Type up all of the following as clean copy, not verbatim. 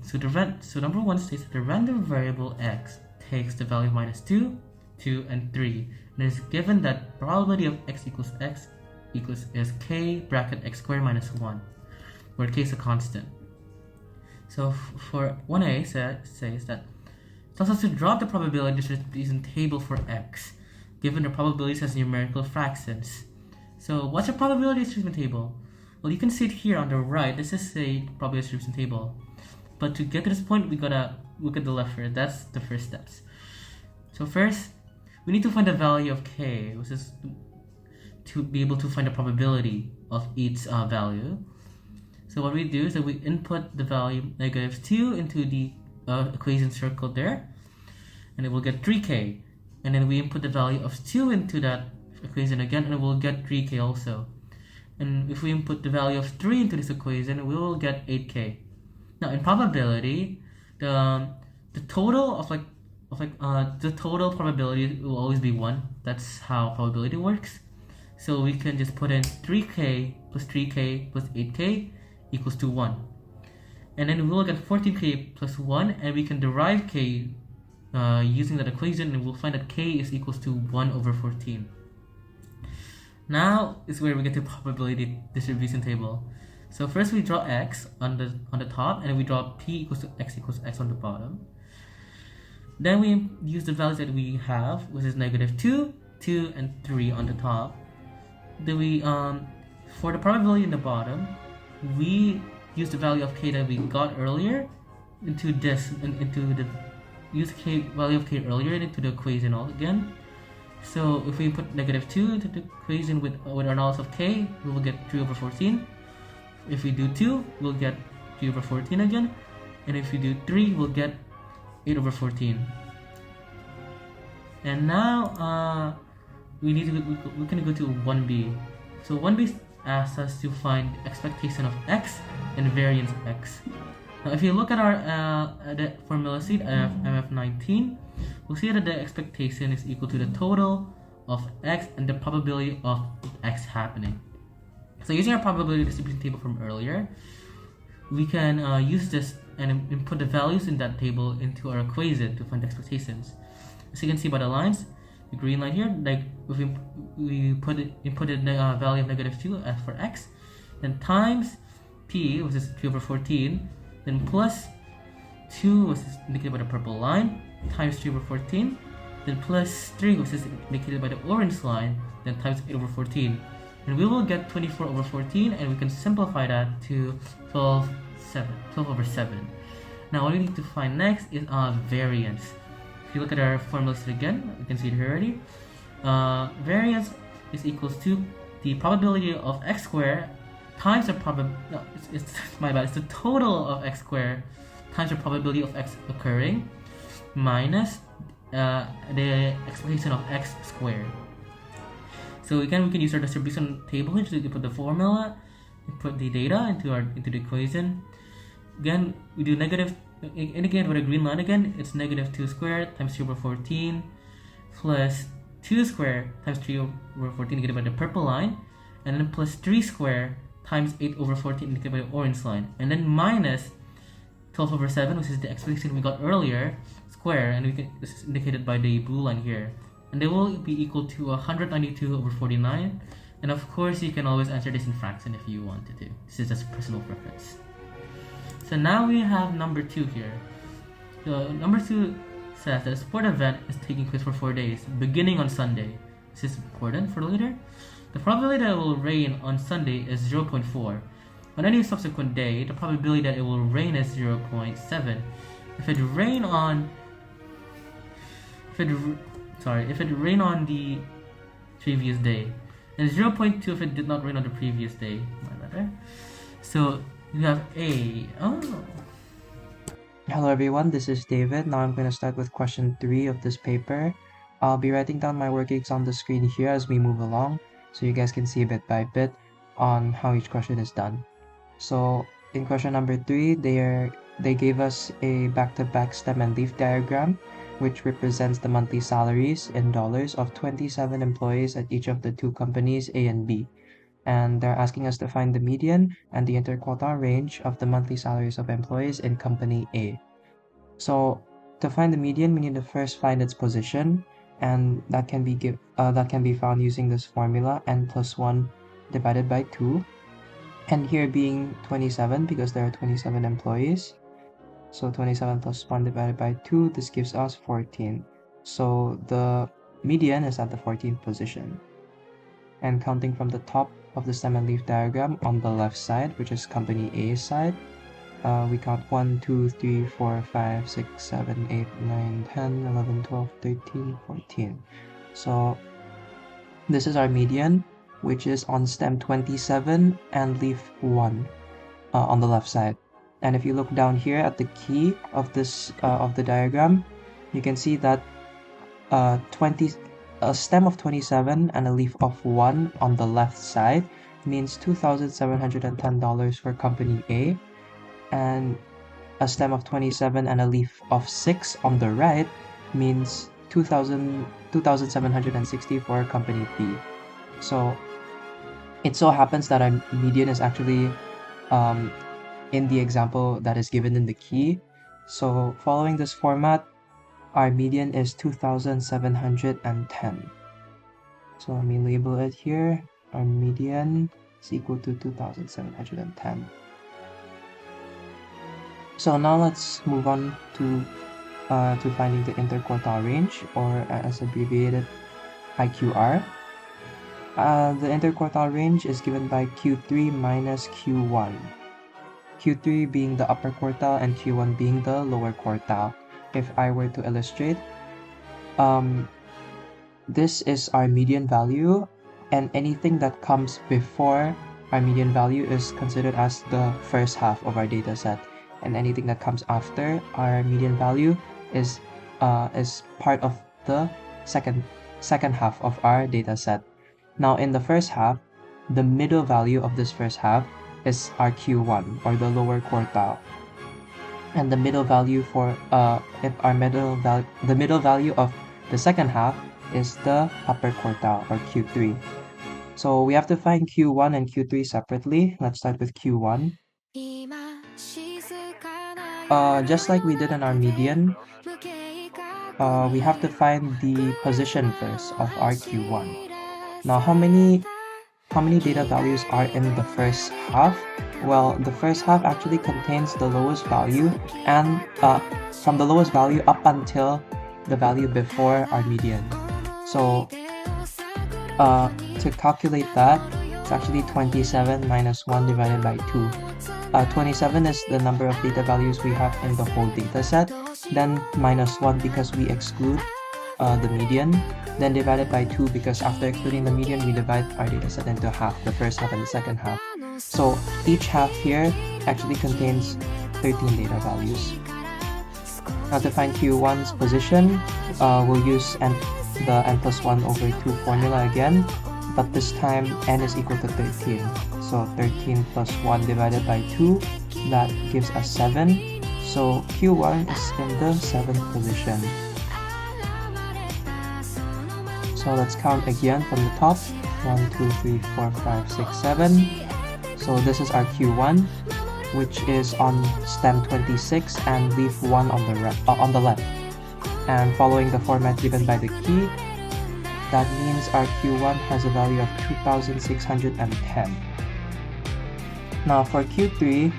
So number one states that the random variable x takes the value of minus 2, 2, and 3, and it is given that probability of x equals is k bracket x squared minus 1, where k is a constant. So for 1a says that it tells us to drop the probability distribution table for x, given the probabilities as numerical fractions. So what's a probability distribution table? Well, you can see it here on the right. This is a probability distribution table. But to get to this point, we gotta look at the left first. That's the first steps. So first, we need to find the value of k, which is to be able to find the probability of each value. So what we do is that we input the value -2 into the equation circled there, and it will get 3k. And then we input the value of 2 into that equation again, and it will get 3k also. And if we input the value of 3 into this equation, we will get 8k. Now in probability, the total of the total probability will always be 1. That's how probability works. So we can just put in 3k plus 3k plus 8k equals to 1. And then we'll get 14k plus 1, and we can derive k using that equation, and we'll find that k is equals to 1 over 14. Now is where we get to probability distribution table. So first we draw x on the top, and then we draw p equals x on the bottom. Then we use the values that we have, which is -2, 2, and 3 on the top. Then we for the probability in the bottom, we use the value of k that we got earlier into this use value of k earlier into the equation all again. So if we put -2 into the equation with our analysis of k, we will get 3 over 14. If we do 2, we'll get 3 over 14 again. And if we do 3, we'll get 8 over 14. And now we can go to 1b. So 1b asks us to find expectation of x and variance of x. Now if you look at our the formula sheet, MF19, we'll see that the expectation is equal to the total of x and the probability of x happening. So using our probability distribution table from earlier, we can use this and input the values in that table into our equation to find the expectations. As you can see by the lines, the green line here, like if we inputted the value of -2 as for x, then times p, which is 3 over 14, then plus 2, which is indicated by the purple line, times 3 over 14, then plus 3, which is indicated by the orange line, then times 8 over 14. And we will get 24 over 14, and we can simplify that to 12 over 7. Now what we need to find next is variance. If you look at our formulas again, you can see it here already. Variance is equals to the probability of x squared times the it's the total of x squared times the probability of x occurring minus the expectation of x squared. So again, we can use our distribution table here to put the formula, put the data into the equation. Again, we do indicated with a green line again. It's -2 squared times 3 over 14 plus 2 squared times 3 over 14 indicated by the purple line, and then plus 3 squared times 8 over 14 indicated by the orange line, and then minus 12 over 7, which is the expectation we got earlier, square, and this is indicated by the blue line here. And they will be equal to 192 over 49. And of course, you can always answer this in fraction if you wanted to. This is just personal preference. So now we have number 2 here. So number 2 says that a sport event is taking place for 4 days, beginning on Sunday. This is important for later. The probability that it will rain on Sunday is 0.4. On any subsequent day, the probability that it will rain is 0.7. If it rain on the previous day, and 0.2 if it did not rain on the previous day. So you have A. Hello everyone, this is David. Now I'm going to start with question 3 of this paper. I'll be writing down my workings on the screen here as we move along, so you guys can see bit by bit on how each question is done. So in question number 3, they gave us a back-to-back stem and leaf diagram, which represents the monthly salaries in dollars of 27 employees at each of the two companies A and B. and they're asking us to find the median and the interquartile range of the monthly salaries of employees in company A. So to find the median, we need to first find its position, and that can be found using this formula, n plus 1 divided by 2, and here being 27 because there are 27 employees. So 27 plus 1 divided by 2, this gives us 14. So the median is at the 14th position. And counting from the top of the stem and leaf diagram on the left side, which is company A's side, we count 1, 2, 3, 4, 5, 6, 7, 8, 9, 10, 11, 12, 13, 14. So this is our median, which is on stem 27 and leaf 1 on the left side. And if you look down here at the key of this of the diagram, you can see that a stem of 27 and a leaf of 1 on the left side means $2,710 for company A, and a stem of 27 and a leaf of 6 on the right means $2,760 for company B. So it so happens that our median is actually in the example that is given in the key. So following this format, our median is 2,710. So let me label it here. Our median is equal to 2,710. So now let's move on to finding the interquartile range, or as abbreviated IQR. The interquartile range is given by Q3 minus Q1. Q3 being the upper quartile and Q1 being the lower quartile. If I were to illustrate, this is our median value, and anything that comes before our median value is considered as the first half of our data set, and anything that comes after our median value is part of the second half of our data set. Now in the first half, the middle value of this first half is our Q1, or the lower quartile, and the middle value for the middle value of the second half is the upper quartile, or Q3. So we have to find Q1 and Q3 separately. Let's start with Q1. Just like we did in our median, we have to find the position first of our Q1. Now, how many data values are in the first half? Well, the first half actually contains the lowest value, and from the lowest value up until the value before our median. So to calculate that, it's actually 27 minus 1 divided by 2. 27 is the number of data values we have in the whole data set, then minus 1 because we exclude the median, then divided by 2 because after excluding the median, we divide our data set into half, the first half and the second half. So each half here actually contains 13 data values. Now to find Q1's position, we'll use the n plus 1 over 2 formula again, but this time n is equal to 13. So 13 plus 1 divided by 2, that gives us 7. So Q1 is in the 7th position. So let's count again from the top. 1, 2, 3, 4, 5, 6, 7. So this is our Q1, which is on stem 26 and leaf 1 on the left. And following the format given by the key, that means our Q1 has a value of 2,610. Now for Q3,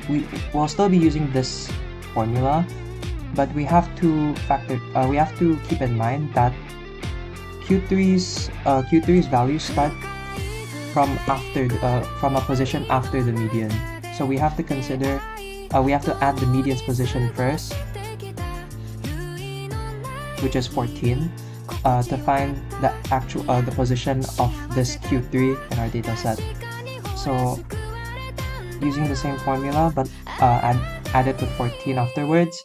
we will still be using this formula, but we have to keep in mind that Q3's values start from a position after the median. So we have to consider we have to add the median's position first, which is 14, to find the position of this Q3 in our data set. So using the same formula, but add it with 14 afterwards,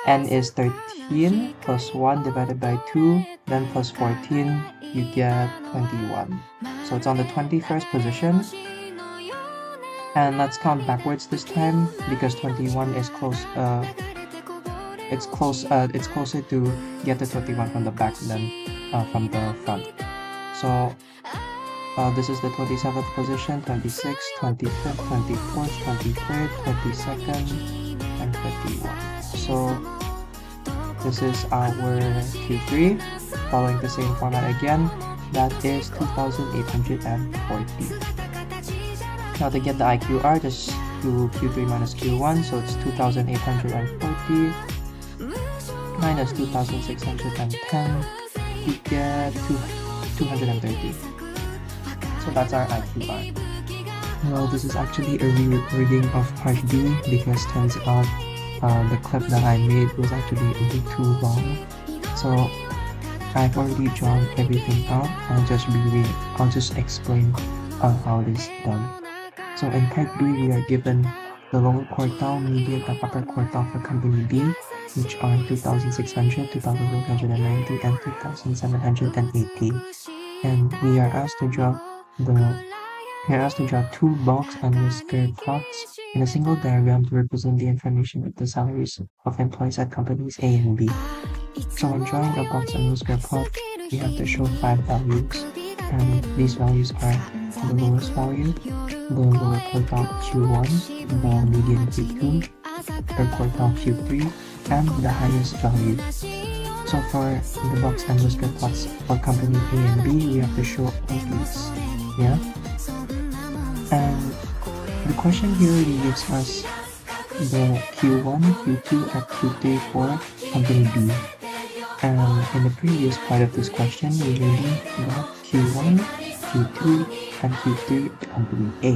n is 13 plus 1 divided by 2, then plus 14, you get 21. So it's on the 21st position. And let's count backwards this time because 21 is close. It's closer to get to 21 from the back than from the front. So This is the 27th position, 26th, 25th, 24th, 23rd, 22nd, and 51. So this is our Q3, following the same format again. That is 2,840. Now to get the IQR, just do Q3 minus Q1, so it's 2,840 minus 2,610, we get 230. So that's our IQR. Well, this is actually a re-recording of part B because turns out the clip that I made was actually a bit too long. So I've already drawn everything out. I'll just explain how it is done. So in part B, we are given the lower quartile, median, and upper quartile for company B, which are 2,600, 2,190, and 2,780. And we are asked to draw two box and whisker plots in a single diagram to represent the information of the salaries of employees at companies A and B. So when drawing a box and whisker plot, we have to show 5 values, and these values are the lowest value, the lower quartile Q1, the median Q2, upper quartile Q3, and the highest value. So for the box and whisker plots for company A and B, we have to show all these. Yeah? And the question here really gives us the Q1, Q2, and Q3 for company B. And in the previous part of this question, we already got Q1, Q2, and Q3 of company A.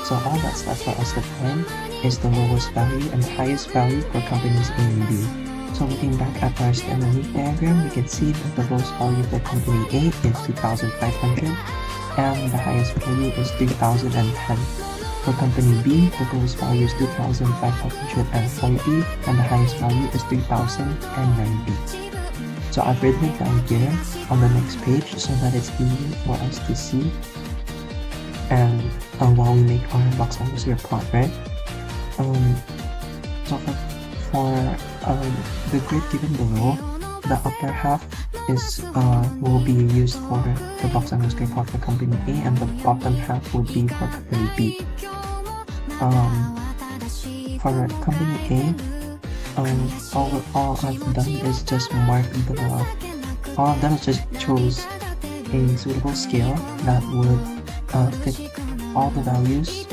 So all that's left for us to find is the lowest value and the highest value for companies A and B. So looking back at our schematic diagram, we can see that the lowest value for company A is 2,500 and the highest value is 3,010. For company B, the lowest value is 2,540 and the highest value is 3,090. So I've written it down here on the next page so that it's easier for us to see and while we make our box and whisker plot, right? So for the grid given below, the upper half will be used for the box and whisker plot for company A, and the bottom half will be for company B. For company A, all I've done is just chose a suitable scale that would fit all the values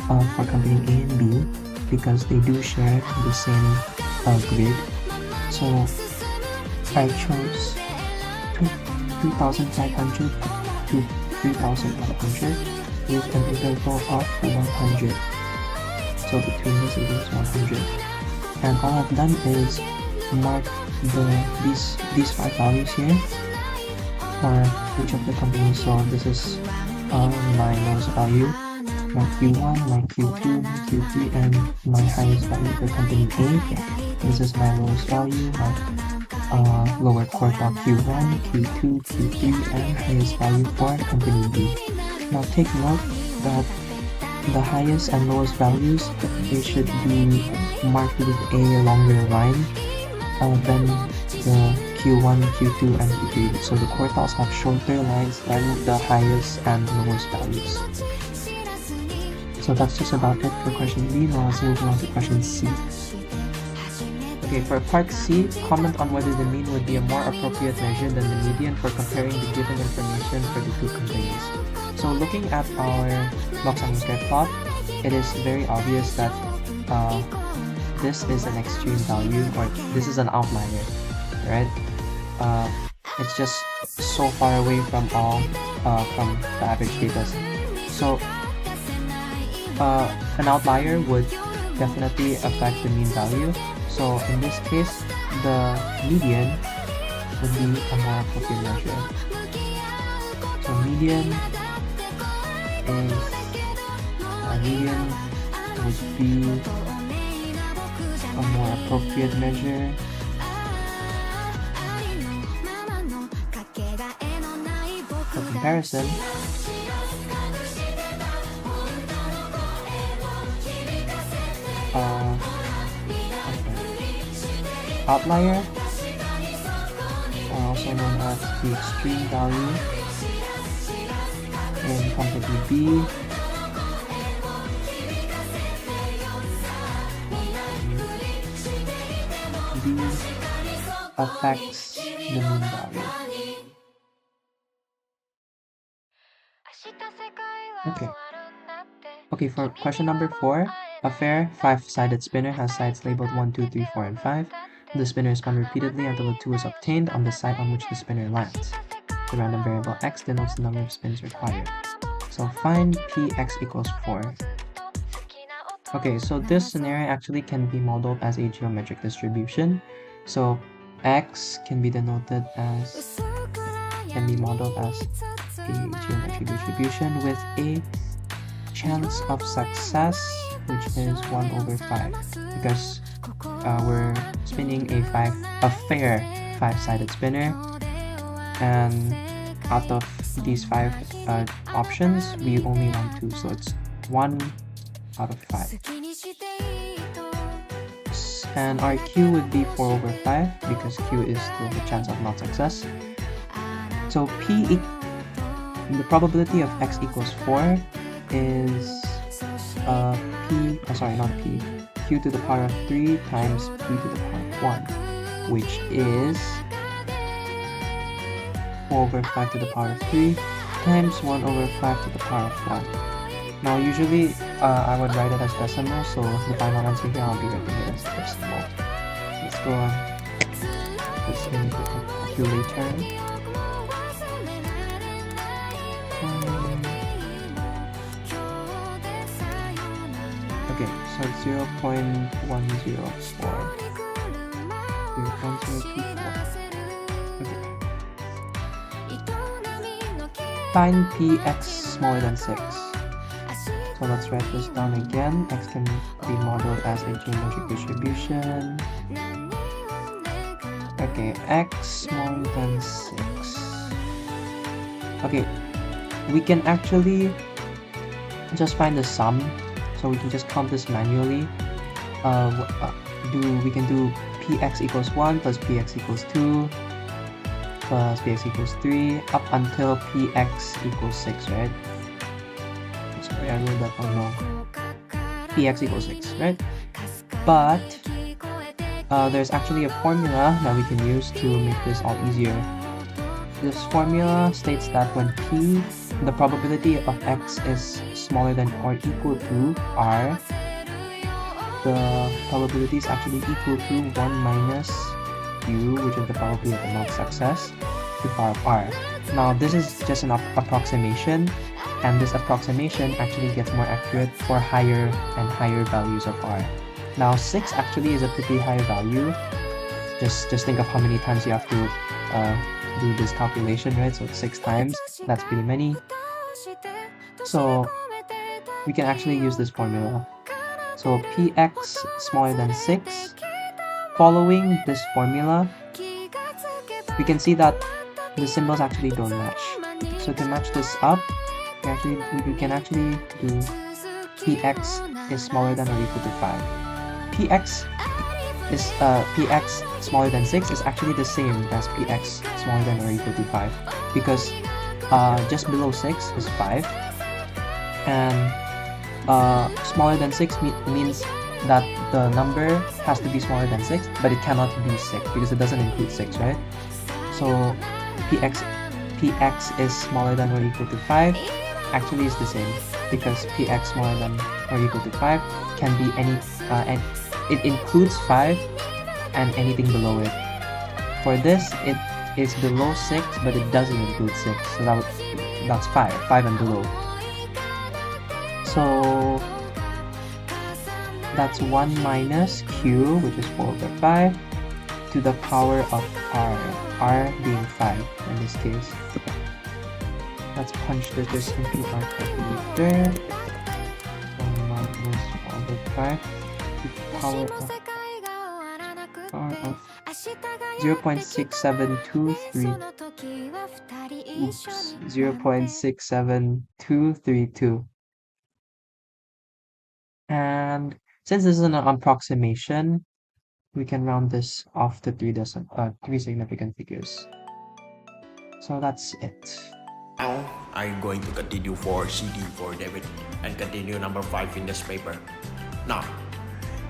for company A and B because they do share the same grid. So I chose 3,500 to 3,100 with an interval of 100. So between this it is 100. And all I've done is mark these 5 values here for each of the companies. So this is my lowest value, my Q1, my Q2, my Q3, and my highest value for company A. This is my lowest value, my lower quartile Q1, Q2, Q3, and highest value for company B. Now take note that the highest and lowest values, they should be marked with a longer line than the Q1, Q2, and Q3. So the quartiles have shorter lines than the highest and lowest values. So that's just about it for question B. Now let's move on to question C. Okay, for part C, comment on whether the mean would be a more appropriate measure than the median for comparing the given information for the two companies. So looking at our box and whisker plot, it is very obvious that this is an extreme value, or this is an outlier, right? It's just so far away from from the average data. So an outlier would definitely affect the mean value. So in this case, the median would be a more appropriate measure. So median would be a more appropriate measure. For comparison, outlier, or also known as the extreme value, in company B. B affects the mean value. Okay. Okay, for question number 4, a fair 5-sided spinner has sides labeled 1, 2, 3, 4, and 5. The spinner is spun repeatedly until a 2 is obtained on the side on which the spinner lands. The random variable x denotes the number of spins required. So find px equals 4. Okay, so this scenario actually can be modeled as a geometric distribution. So x can be modeled as a geometric distribution with a chance of success, which is 1 over 5, because we're spinning a fair 5-sided spinner, and out of these 5 options, we only want 2, so it's 1 out of 5. And our q would be 4 over 5, because q is still the chance of not success. So the probability of x equals 4 is q to the power of 3 times p to the power of 1, which is 4 over 5 to the power of 3 times 1 over 5 to the power of 1. Now usually I would write it as decimal, so the final answer here I'll be writing it as decimal. Let's go on. Let's into the calculator. Okay, so 0.104. 0.024. Okay. Find px smaller than 6. So let's write this down again. X can be modeled as a geometric distribution. Okay, x smaller than 6. Okay, we can actually just find the sum. So we can just count this manually. We can do px equals 1 plus px equals 2 plus px equals 3 up until px equals 6, right? Sorry, I wrote that one wrong. Px equals 6, right? But there's actually a formula that we can use to make this all easier. This formula states that when p, the probability of x is smaller than or equal to r, the probability is actually equal to 1 minus q, which is the probability of the not success, to power of r. Now this is just an approximation, and this approximation actually gets more accurate for higher and higher values of r. Now 6 actually is a pretty high value. Just think of how many times you have to do this calculation, right? So 6 times, that's pretty many. So we can actually use this formula. So px smaller than 6. Following this formula, we can see that the symbols actually don't match. So to match this up, we can actually do px is smaller than or equal to 5. px smaller than 6 is actually the same as px smaller than or equal to 5, because just below 6 is 5, and smaller than 6 means that the number has to be smaller than 6, but it cannot be 6 because it doesn't include 6, right? So px is smaller than or equal to 5 actually is the same, because px smaller than or equal to 5 can be any and it includes 5 and anything below it. For this, it is below 6, but it doesn't include 6, so that's 5 and below. So that's 1 minus q, which is 4 over 5, to the power of r being 5 in this case. Let's punch this into our calculator. 1 minus 4 over 5 to the power of 0.67232. And since this is an approximation, we can round this off to 3 significant figures. So that's it. I'm going to continue for CD for David and continue number 5 in this paper. Now,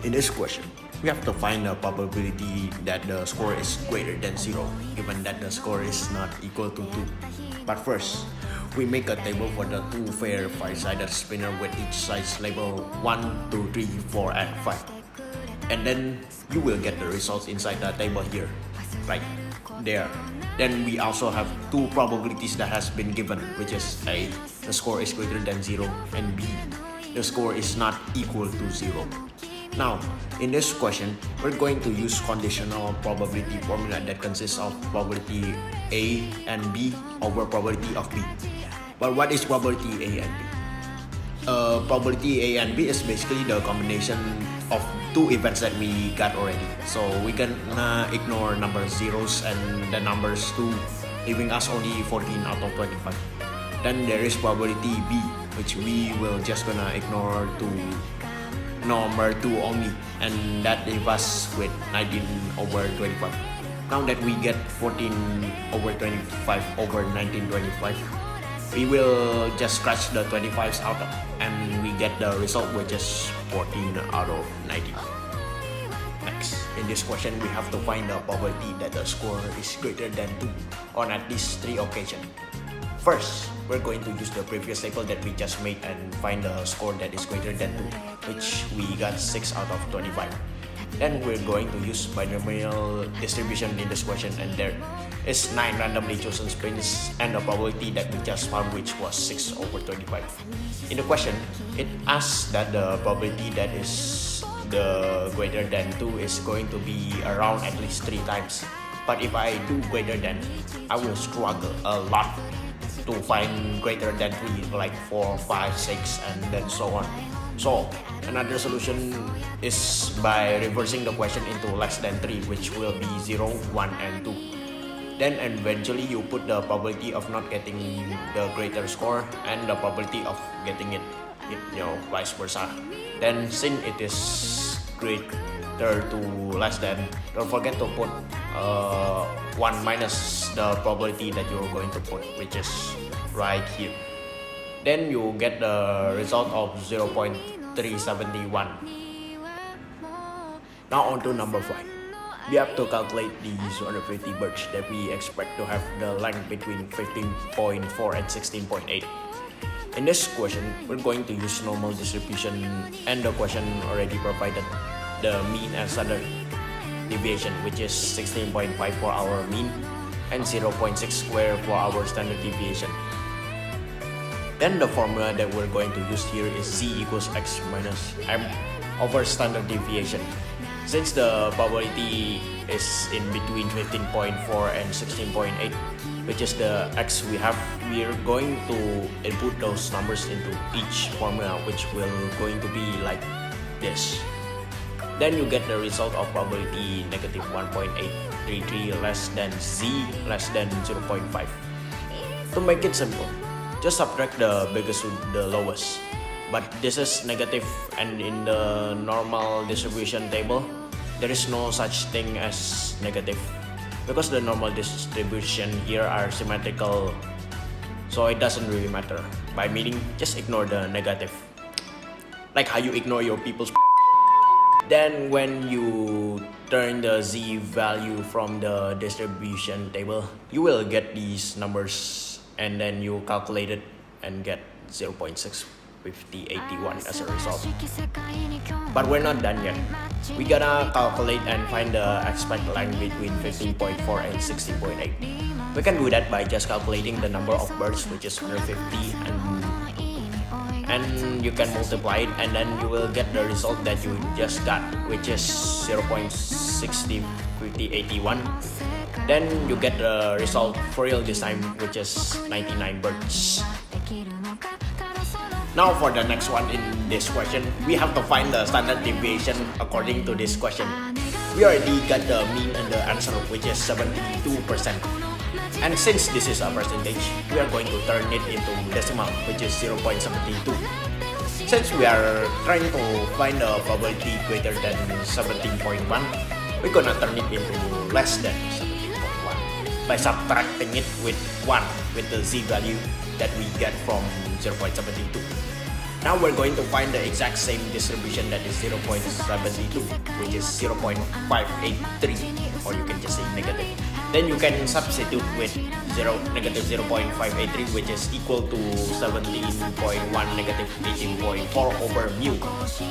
in this question, we have to find the probability that the score is greater than 0, given that the score is not equal to 2. But first, we make a table for the 2 fair 5-sided spinner with each size labeled 1, 2, 3, 4, and 5. And then you will get the results inside the table here, right there. Then we also have 2 probabilities that has been given, which is A, the score is greater than 0, and B, the score is not equal to 0. Now, in this question, we're going to use conditional probability formula that consists of probability A and B over probability of B. But what is probability A and B? Probability A and B is basically the combination of 2 events that we got already. So we can ignore number zeros and the numbers 2, leaving us only 14 out of 25. Then there is probability B, which we will just gonna ignore number 2 only, and that leaves us with 19 over 25. Now that we get 14 over 25 over 1925, we will just scratch the 25s out and we get the result, which is 14 out of 19. Next, in this question, we have to find the probability that the score is greater than 2 on at least 3 occasions. First, we're going to use the previous table that we just made and find the score that is greater than 2, which we got 6 out of 25. Then we're going to use binomial distribution in this question, and there is 9 randomly chosen spins and the probability that we just found, which was 6 over 25. In the question, it asks that the probability that is the greater than 2 is going to be around at least 3 times. But if I do greater than, I will struggle a lot to find greater than 3, like 4, 5, 6, and then so on. So another solution is by reversing the question into less than 3, which will be 0, 1, and 2. Then eventually you put the probability of not getting the greater score and the probability of getting it, vice versa. Then since it is greater to less than, don't forget to put 1 minus the probability that you're going to put, which is right here. Then you get the result of 0.371. Now on to number 5. We have to calculate the 250 birds that we expect to have the length between 15.4 and 16.8. In this question, we're going to use normal distribution, and the question already provided the mean and standard deviation, which is 16.5 for our mean and 0.6 square for our standard deviation. Then the formula that we're going to use here is z equals x minus m over standard deviation. Since the probability is in between 15.4 and 16.8, which is the x we have, we are going to input those numbers into each formula, which will going to be like this. Then you get the result of probability negative 1.833 less than z less than 0.5. To make it simple, just subtract the biggest to the lowest. But this is negative, and in the normal distribution table, there is no such thing as negative, because the normal distribution here are symmetrical, so it doesn't really matter. By meaning, just ignore the negative, like how you ignore your people's. Then when you turn the z value from the distribution table, you will get these numbers, and then you calculate it and get 0.65081 as a result. But we're not done yet. We gotta calculate and find the expected length between 15.4 and 16.8. We can do that by just calculating the number of birds, which is 150, and you can multiply it, and then you will get the result that you just got, which is 0.605081. Then you get the result for real this time, which is 99 birds. Now for the next one in this question, we have to find the standard deviation according to this question. We already got the mean and the answer, which is 72%. And since this is a percentage, we are going to turn it into decimal, which is 0.72. Since we are trying to find the probability greater than 17.1, we're gonna turn it into less than 17.1 by subtracting it with 1 with the z value, that we get from 0.72. Now we're going to find the exact same distribution that is 0.72, which is 0.583, or you can just say negative. Then you can substitute with negative 0.583, which is equal to 17.1 negative 18.4 over mu,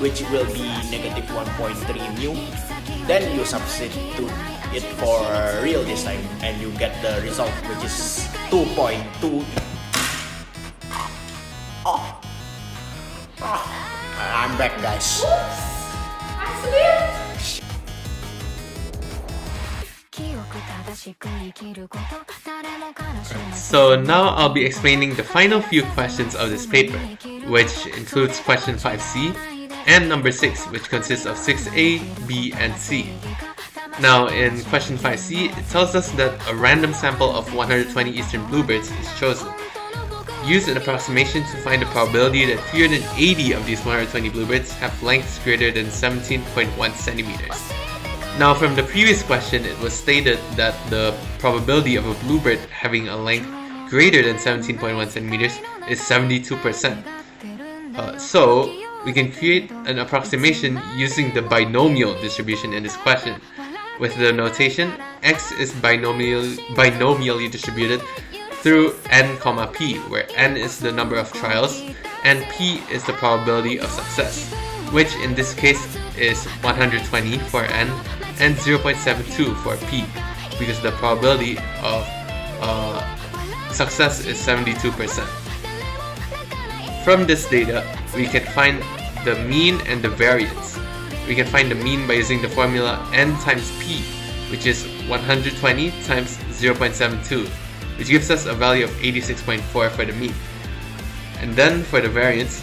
which will be negative 1.3 mu. Then you substitute it for real this time, and you get the result, which is 2.2. I'm back, guys. So now I'll be explaining the final few questions of this paper, which includes question 5C and number 6, which consists of 6A, B, and C. Now in question 5C, it tells us that a random sample of 120 eastern bluebirds is chosen. Use an approximation to find the probability that fewer than 80 of these 120 bluebirds have lengths greater than 17.1 centimeters. Now from the previous question, it was stated that the probability of a bluebird having a length greater than 17.1 centimeters is 72%. So we can create an approximation using the binomial distribution in this question. With the notation, x is binomially distributed through n, p, where n is the number of trials and p is the probability of success, which in this case is 120 for n and 0.72 for p, because the probability of success is 72%. From this data, we can find the mean and the variance. We can find the mean by using the formula n times p, which is 120 times 0.72, which gives us a value of 86.4 for the mean. And then for the variance,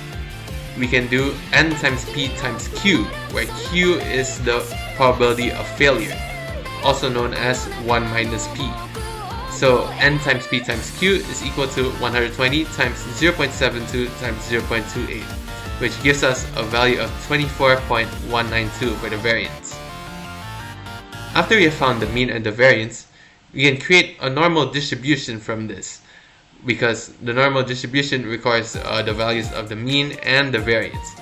we can do n times p times q, where q is the probability of failure, also known as 1 minus p. So n times p times q is equal to 120 times 0.72 times 0.28, which gives us a value of 24.192 for the variance. After we have found the mean and the variance, we can create a normal distribution from this, because the normal distribution requires the values of the mean and the variance,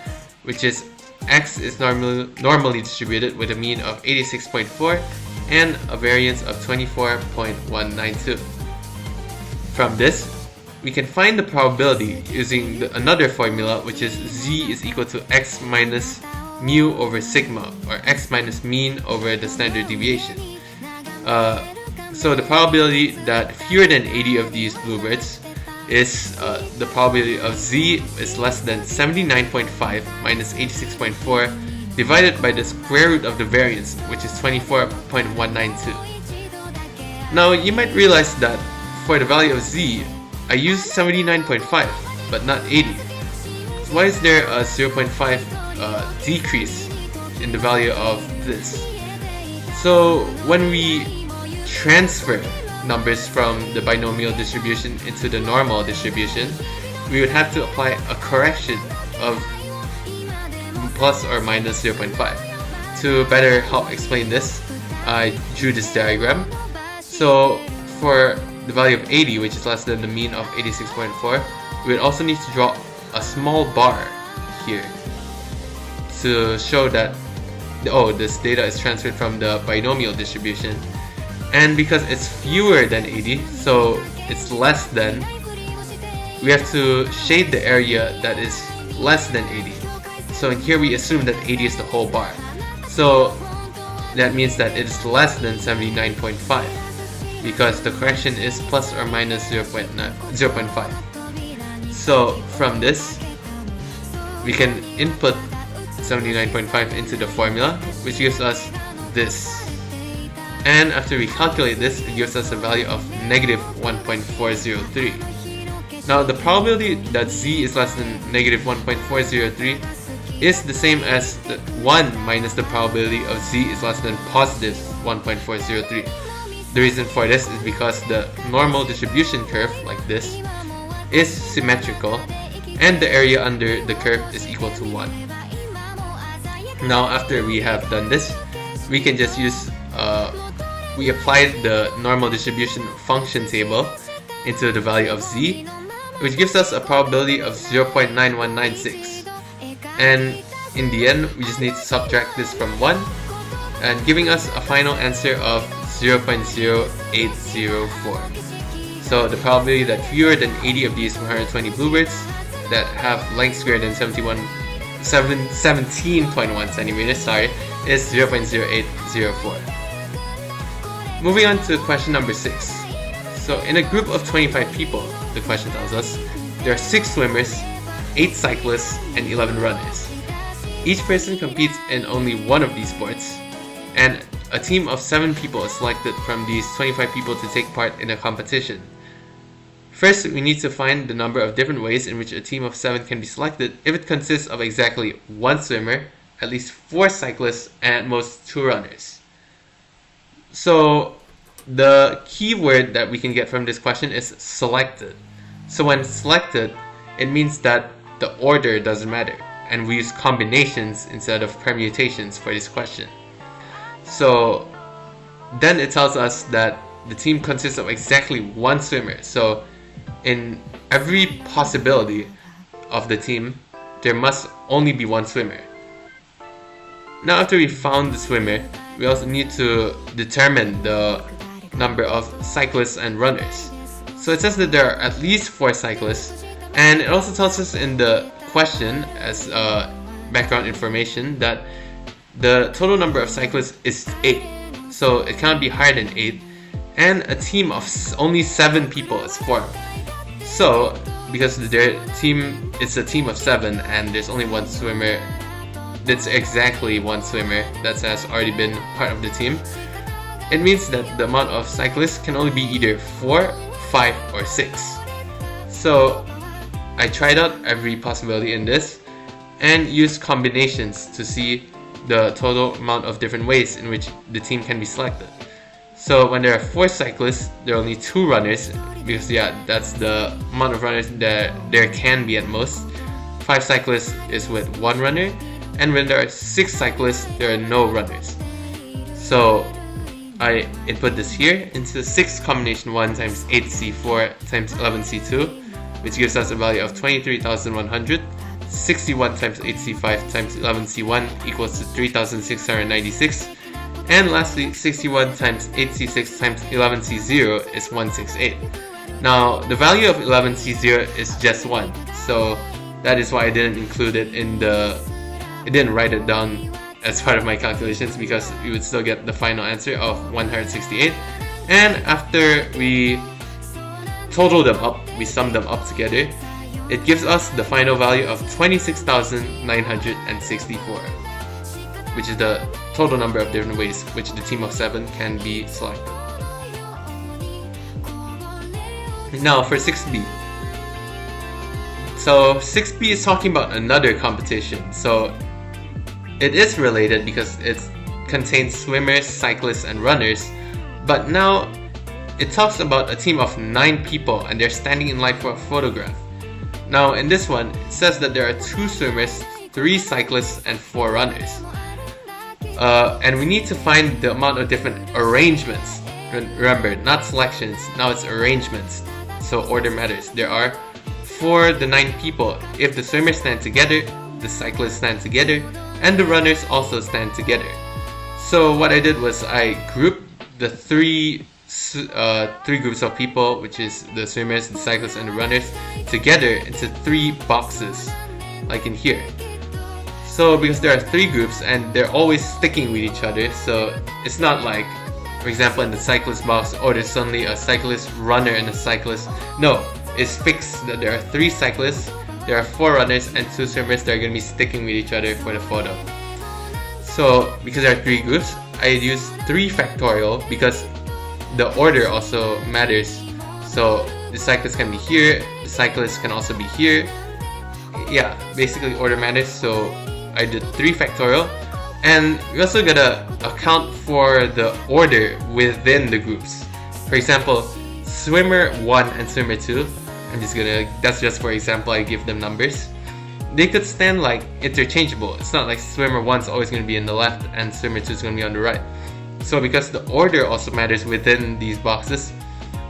which is x is normally distributed with a mean of 86.4 and a variance of 24.192. From this, we can find the probability using another formula, which is z is equal to x minus mu over sigma, or x minus mean over the standard deviation. So the probability that fewer than 80 of these bluebirds is the probability of z is less than 79.5 minus 86.4 divided by the square root of the variance, which is 24.192. Now you might realize that for the value of z, I used 79.5 but not 80. So why is there a 0.5 decrease in the value of this? So when we transfer numbers from the binomial distribution into the normal distribution, we would have to apply a correction of plus or minus 0.5. To better help explain this, I drew this diagram. So for the value of 80, which is less than the mean of 86.4, we would also need to draw a small bar here to show that this data is transferred from the binomial distribution. And because it's fewer than 80, so it's less than, we have to shade the area that is less than 80. So in here we assume that 80 is the whole bar. So that means that it's less than 79.5, because the correction is plus or minus 0.5. So from this, we can input 79.5 into the formula, which gives us this. And after we calculate this, it gives us a value of negative 1.403. Now the probability that z is less than negative 1.403 is the same as the 1 minus the probability of z is less than positive 1.403. The reason for this is because the normal distribution curve, like this, is symmetrical and the area under the curve is equal to 1. Now after we have done this, we can just use we applied the normal distribution function table into the value of z, which gives us a probability of 0.9196. And in the end, we just need to subtract this from 1, and giving us a final answer of 0.0804. So the probability that fewer than 80 of these 120 bluebirds that have lengths greater than 17.1 centimeters, is 0.0804. Moving on to question number 6. So in a group of 25 people, the question tells us, there are 6 swimmers, 8 cyclists, and 11 runners. Each person competes in only one of these sports, and a team of 7 people is selected from these 25 people to take part in a competition. First, we need to find the number of different ways in which a team of 7 can be selected if it consists of exactly 1 swimmer, at least 4 cyclists, and at most 2 runners. So the key word that we can get from this question is selected. So when selected, it means that the order doesn't matter, and we use combinations instead of permutations for this question. So then it tells us that the team consists of exactly 1 swimmer. So in every possibility of the team, there must only be 1 swimmer. Now after we found the swimmer, we also need to determine the number of cyclists and runners. So it says that there are at least 4 cyclists, and it also tells us in the question as background information that the total number of cyclists is 8. So it cannot be higher than 8, and a team of only 7 people is formed. So because their team is a team of 7 and there's only 1 swimmer, that's exactly 1 swimmer that has already been part of the team, it means that the amount of cyclists can only be either 4, 5, or 6. So I tried out every possibility in this and used combinations to see the total amount of different ways in which the team can be selected. So when there are 4 cyclists, there are only 2 runners, because that's the amount of runners that there can be at most. 5 cyclists is with 1 runner, and when there are 6 cyclists, there are no runners. So I input this here into 6 combination 1 times 8c4 times 11c2, which gives us a value of 23,100. 61 times 8c5 times 11c1 equals to 3,696. And lastly, 61 times 8c6 times 11c0 is 168. Now, the value of 11c0 is just 1, so that is why I didn't include it I didn't write it down as part of my calculations, because we would still get the final answer of 168. And after we total them up, we sum them up together, it gives us the final value of 26,964, which is the total number of different ways which the team of 7 can be selected. Now for 6b. So 6b is talking about another competition. So it is related because it contains swimmers, cyclists, and runners, but now it talks about a team of 9 people and they're standing in line for a photograph. Now in this one, it says that there are 2 swimmers, 3 cyclists, and 4 runners. And we need to find the amount of different arrangements. Remember, not selections, now it's arrangements, so order matters. There are, for the 9 people, if the swimmers stand together, the cyclists stand together, and the runners also stand together. So what I did was I grouped the three groups of people, which is the swimmers, the cyclists, and the runners, together into 3 boxes, like in here. So because there are 3 groups and they're always sticking with each other, so it's not like, for example, in the cyclist box, oh, there's suddenly a cyclist, runner, and a cyclist. No, it's fixed that there are 3 cyclists, there are 4 runners, and 2 swimmers that are going to be sticking with each other for the photo. So because there are 3 groups, I use 3 factorial because the order also matters. So the cyclist can be here, the cyclist can also be here. Yeah, basically order matters, so I did 3 factorial. And we also gotta account for the order within the groups. For example, swimmer 1 and swimmer 2, that's just for example, I give them numbers. They could stand like interchangeable. It's not like swimmer 1 is always going to be on the left and swimmer 2 is going to be on the right. So because the order also matters within these boxes,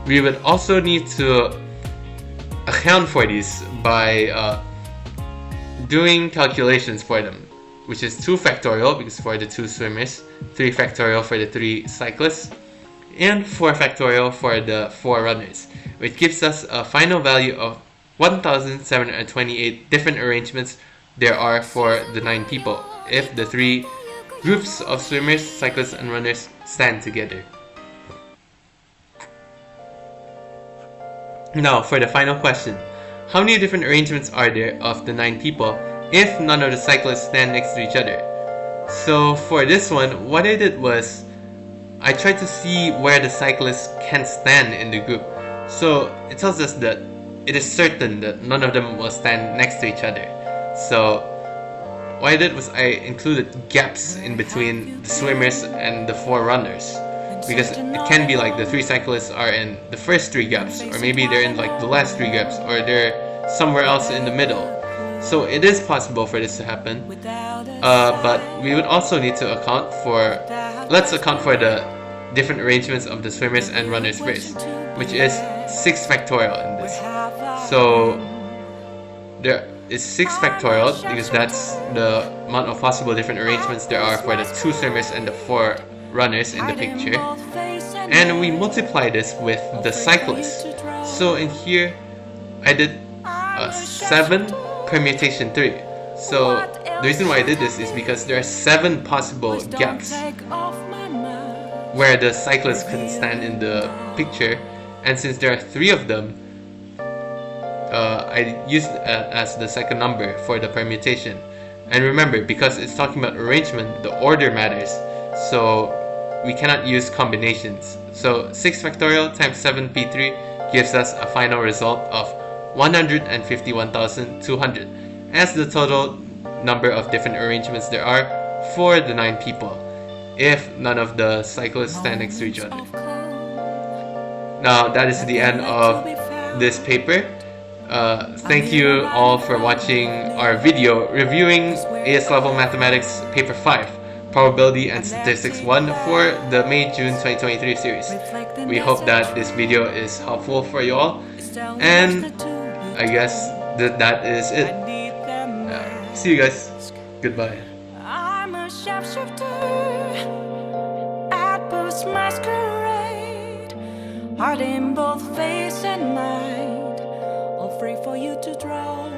we would also need to account for these by doing calculations for them, which is 2 factorial because for the 2 swimmers, 3 factorial for the 3 cyclists, and 4 factorial for the 4 runners, which gives us a final value of 1,728 different arrangements there are for the 9 people if the 3 groups of swimmers, cyclists, and runners stand together. Now for the final question. How many different arrangements are there of the 9 people if none of the cyclists stand next to each other? So for this one, what I did was I tried to see where the cyclists can stand in the group. So it tells us that it is certain that none of them will stand next to each other. So what I did was I included gaps in between the swimmers and the 4 runners, because it can be like the 3 cyclists are in the first 3 gaps, or maybe they're in like the last 3 gaps, or they're somewhere else in the middle. So it is possible for this to happen, but we would also need to account for, let's account for the different arrangements of the swimmers and runners first, which is 6 factorial in this. So there is 6 factorial because that's the amount of possible different arrangements there are for the 2 swimmers and the 4 runners in the picture, and we multiply this with the cyclists. So in here I did 7 permutation 3. So the reason why I did this is because there are 7 possible gaps where the cyclists can stand in the picture, and since there are 3 of them, I used as the second number for the permutation. And remember, because it's talking about arrangement, the order matters, so we cannot use combinations. So 6 factorial times 7p3 gives us a final result of 151,200 as the total number of different arrangements there are for the 9 people if none of the cyclists stand next to each other. Now that is the end of this paper. Thank you all for watching our video reviewing AS Level Mathematics Paper 5, Probability and Statistics 1 for the May-June 2023 series. We hope that this video is helpful for you all, and I guess that is it. See you guys. Goodbye. I'm a sharpshooter at Boost Masquerade, heart in both face and mind, all free for you to draw.